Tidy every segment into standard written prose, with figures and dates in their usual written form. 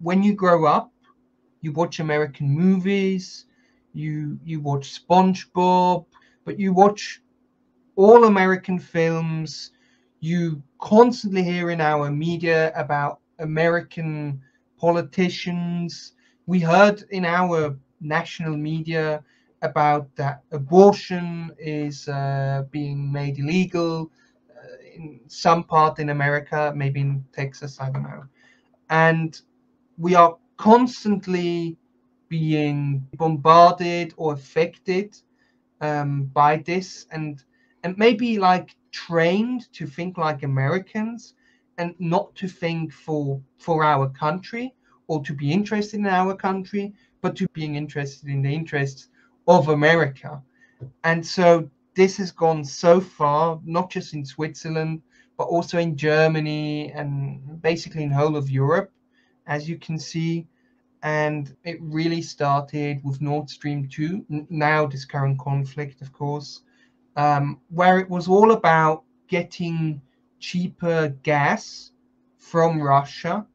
when you grow up, you watch American movies, you watch SpongeBob, but you watch all American films. You constantly hear in our media about American politicians. We heard in our national media about that abortion is being made illegal in some part in America, maybe in Texas, I don't know. And we are constantly being bombarded or affected by this, and maybe like trained to think like Americans and not to think for our country or to be interested in our country, but to being interested in the interests of America. And so this has gone so far, not just in Switzerland, but also in Germany and basically in whole of Europe, as you can see. And it really started with Nordstream 2, now this current conflict, of course, where it was all about getting cheaper gas from Russia,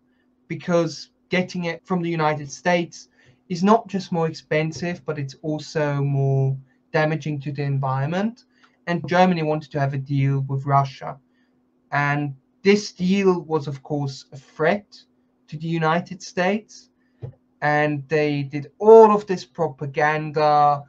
because getting it from the United States is not just more expensive, but it's also more damaging to the environment. And Germany wanted to have a deal with Russia. And this deal was, of course, a threat to the United States. And they did all of this propaganda.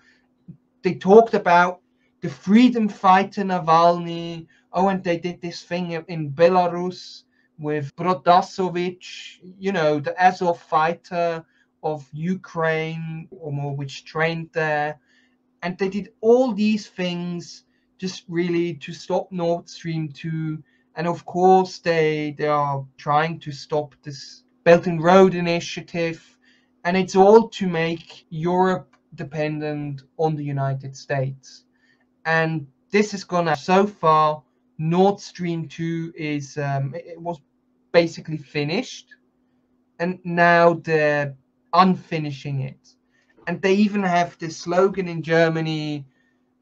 They talked about the freedom fighter Navalny. Oh, and they did this thing in Belarus with Protasevich, you know, the Azov fighter of Ukraine, or more, which trained there. And they did all these things just really to stop Nord Stream 2. And of course, they are trying to stop this Belt and Road Initiative. And it's all to make Europe dependent on the United States. And this has gone so far. Nord Stream 2 is it was basically finished, and now they're unfinishing it. And they even have this slogan in Germany,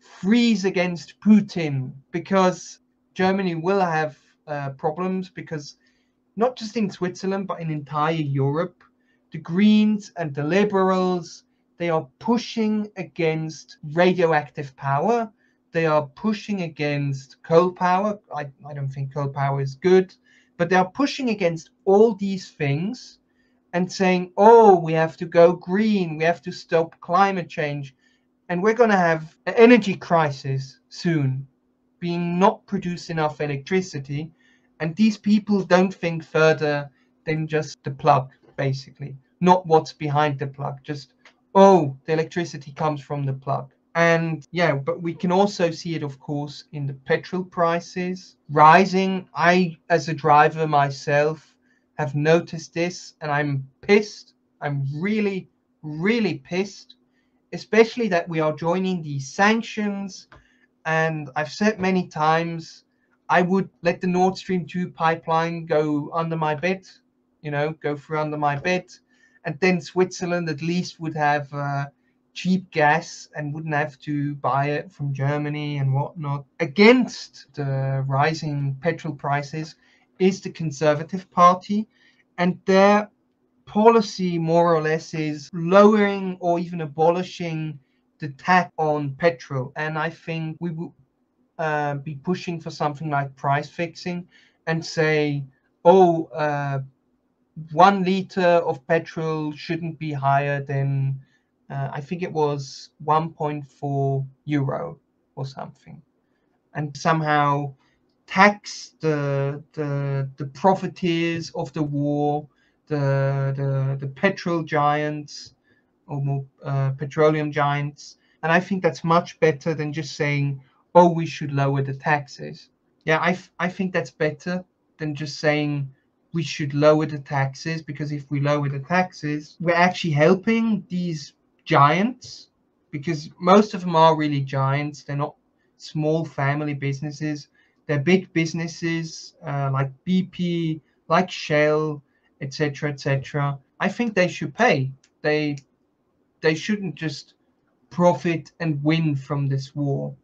freeze against Putin, because Germany will have problems, because not just in Switzerland, but in entire Europe, the Greens and the Liberals, they are pushing against radioactive power. They are pushing against coal power. I don't think coal power is good, but they are pushing against all these things and saying, oh, we have to go green, we have to stop climate change, and we're going to have an energy crisis soon, being not produce enough electricity. And these people don't think further than just the plug, basically. Not what's behind the plug, just, oh, the electricity comes from the plug. And yeah, but we can also see it, of course, in the petrol prices rising. I, as a driver myself, have noticed this, and I'm pissed. I'm really, really pissed, especially that we are joining these sanctions. And I've said many times, I would let the Nord Stream 2 pipeline go under my bed, you know, go through under my bed. And then Switzerland at least would have cheap gas and wouldn't have to buy it from Germany and whatnot. Against the rising petrol prices is the Conservative Party, and their policy more or less is lowering or even abolishing the tax on petrol. And I think we will be pushing for something like price fixing and say, oh, 1 liter of petrol shouldn't be higher than I think it was 1.4 euro or something, and somehow tax the profiteers of the war, the petrol giants, or more petroleum giants. And I think that's much better than just saying, oh, we should lower the taxes. Yeah, I think that's better than just saying we should lower the taxes, because if we lower the taxes, we're actually helping these giants, because most of them are really giants. They're not small family businesses. They're big businesses like BP, like Shell, etc., etc. I think they should pay. They shouldn't just profit and win from this war.